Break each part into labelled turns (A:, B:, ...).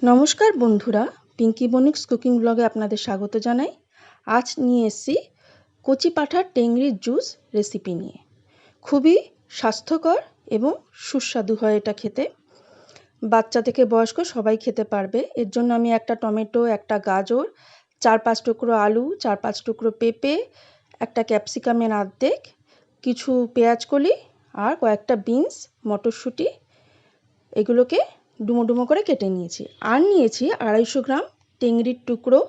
A: নমস্কার বন্ধুরা, পিঙ্কি বনিক্স কুকিং ব্লগে আপনাদের স্বাগত জানাই। আজ নিয়ে এসেছি কচি পাঁঠার টেংরির জুস রেসিপি নিয়ে। খুবই স্বাস্থ্যকর এবং সুস্বাদু হয় এটা খেতে। বাচ্চা থেকে বয়স্ক সবাই খেতে পারবে। এর জন্য আমি একটা টমেটো, একটা গাজর, 4-5 টুকরো আলু, 4-5 টুকরো পেঁপে, একটা ক্যাপসিকামের অর্ধেক, কিছু পেঁয়াজ কলি আর কয়েকটা বিনস, মটরশুঁটি এগুলোকে ডুমো ডুমো করে কেটে নিয়েছি। আর নিয়েছি 250 গ্রাম টেংরির টুকরো,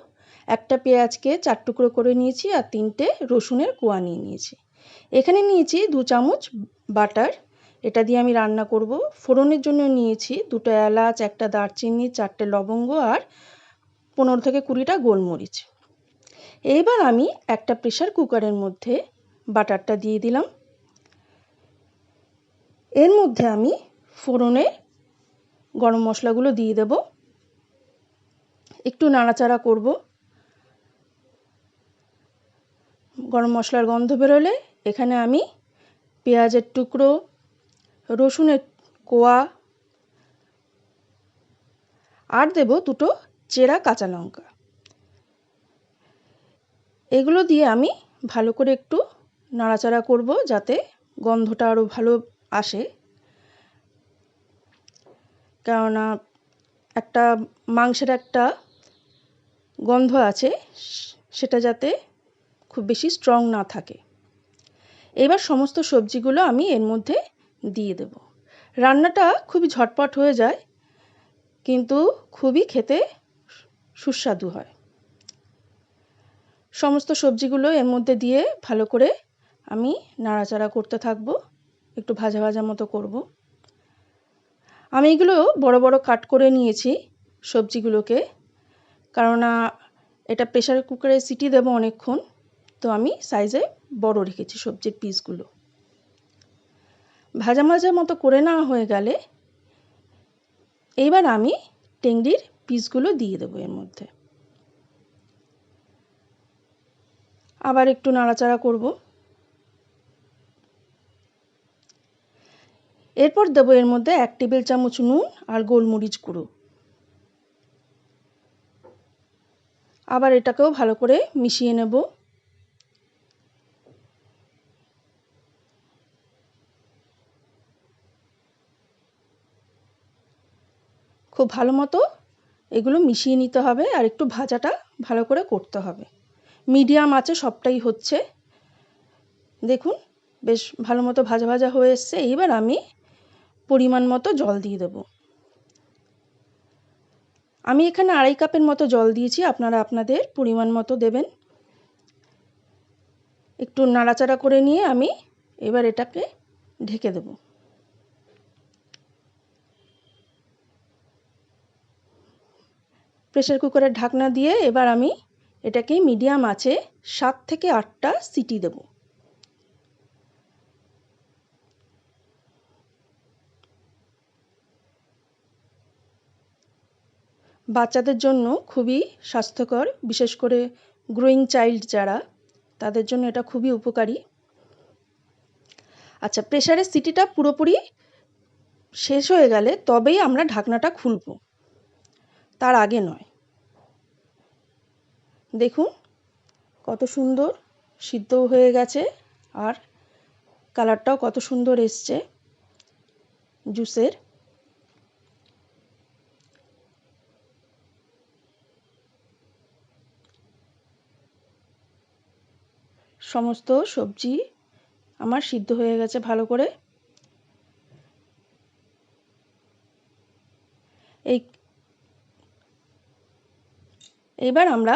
A: একটা পেঁয়াজকে 4 টুকরো করে নিয়েছি আর 3টে রসুনের কোয়া নিয়ে নিয়েছি। এখানে নিয়েছি 2 চামচ বাটার, এটা দিয়ে আমি রান্না করব। ফোড়নের জন্য নিয়েছি 2টা এলাচ, একটা দারচিনি, 4টে লবঙ্গ আর 15 থেকে 20টা গোলমরিচ। এইবার আমি একটা প্রেসার কুকারের মধ্যে বাটারটা দিয়ে দিলাম। এর মধ্যে আমি ফোড়নে গরম মশলাগুলো দিয়ে দেব, একটু নাড়াচাড়া করব। গরম মশলার গন্ধ বেরোলে এখানে আমি পেঁয়াজের টুকরো, রসুনের কোয়া আর দেব 2টো চেরা কাঁচা লঙ্কা। এগুলো দিয়ে আমি ভালো করে একটু নাড়াচাড়া করব যাতে গন্ধটা আরও ভালো আসে, কেননা একটা মাংসের একটা গন্ধ আছে, সেটা যাতে খুব বেশি স্ট্রং না থাকে। এবার সমস্ত সবজিগুলো আমি এর মধ্যে দিয়ে দেব। রান্নাটা খুবই ঝটপট হয়ে যায়, কিন্তু খুবই খেতে সুস্বাদু হয়। সমস্ত সবজিগুলো এর মধ্যে দিয়ে ভালো করে আমি নাড়াচাড়া করতে থাকব, একটু ভাজা ভাজা মতো করব। আমি এগুলো বড় বড় কাট করে নিয়েছি সবজিগুলোকে, কারণ এটা প্রেসার কুকারে সিটি দেব অনেকক্ষণ, তো আমি সাইজে বড় রেখেছি সবজির পিসগুলো। ভাজা ভাজা মতো করে নেওয়া হয়ে গেলে এইবার আমি টেংরির পিসগুলো দিয়ে দেবো এর মধ্যে। আবার একটু নাড়াচাড়া করব। এরপর দেবো এর মধ্যে 1 টেবিল চামচ নুন আর গোলমরিচ গুঁড়ো। আবার এটাকেও ভালো করে মিশিয়ে নেব। খুব ভালো মতো এগুলো মিশিয়ে নিতে হবে আর একটু ভাজাটা ভালো করে করতে হবে। মিডিয়াম আঁচে সবটাই হচ্ছে। দেখুন বেশ ভালো মতো ভাজা ভাজা হয়ে এসছে। এইবার আমি পরিমাণ মতো জল দিয়ে দেব। আমি এখানে 2.5 কাপের মতো জল দিয়েছি, আপনারা আপনাদের পরিমাণ মতো দেবেন। একটু নাড়াচাড়া করে নিয়ে আমি এবার এটাকে ঢেকে দেব। প্রেসার কুকারের ঢাকনা দিয়ে এবার আমি এটাকে মিডিয়াম আঁচে 7 থেকে 8টা সিটি দেব। বাচ্চাদের জন্য খুবই স্বাস্থ্যকর, বিশেষ করে গ্রোয়িং চাইল্ড যারা, তাদের জন্য এটা খুবই উপকারী। আচ্ছা, প্রেসারের সিটিটা পুরোপুরি শেষ হয়ে গেলে তবেই আমরা ঢাকনাটা খুলব, তার আগে নয়। দেখুন কত সুন্দর সিদ্ধ হয়ে গেছে আর কালারটাও কত সুন্দর এসছে জুসের। সমস্ত সবজি আমার সিদ্ধ হয়ে গেছে ভালো করে। এইবার আমরা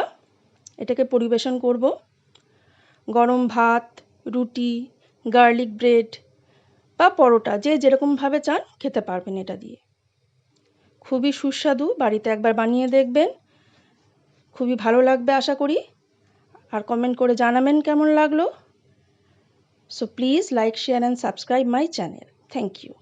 A: এটাকে পরিবেশন করব। গরম ভাত, রুটি, গার্লিক ব্রেড বা পরোটা, যে যেরকমভাবে চান খেতে পারবেন এটা দিয়ে। খুবই সুস্বাদু, বাড়িতে একবার বানিয়ে দেখবেন, খুবই ভালো লাগবে আশা করি। আর কমেন্ট করে জানাবেন কেমন লাগলো। So please like, share and subscribe my channel. Thank you.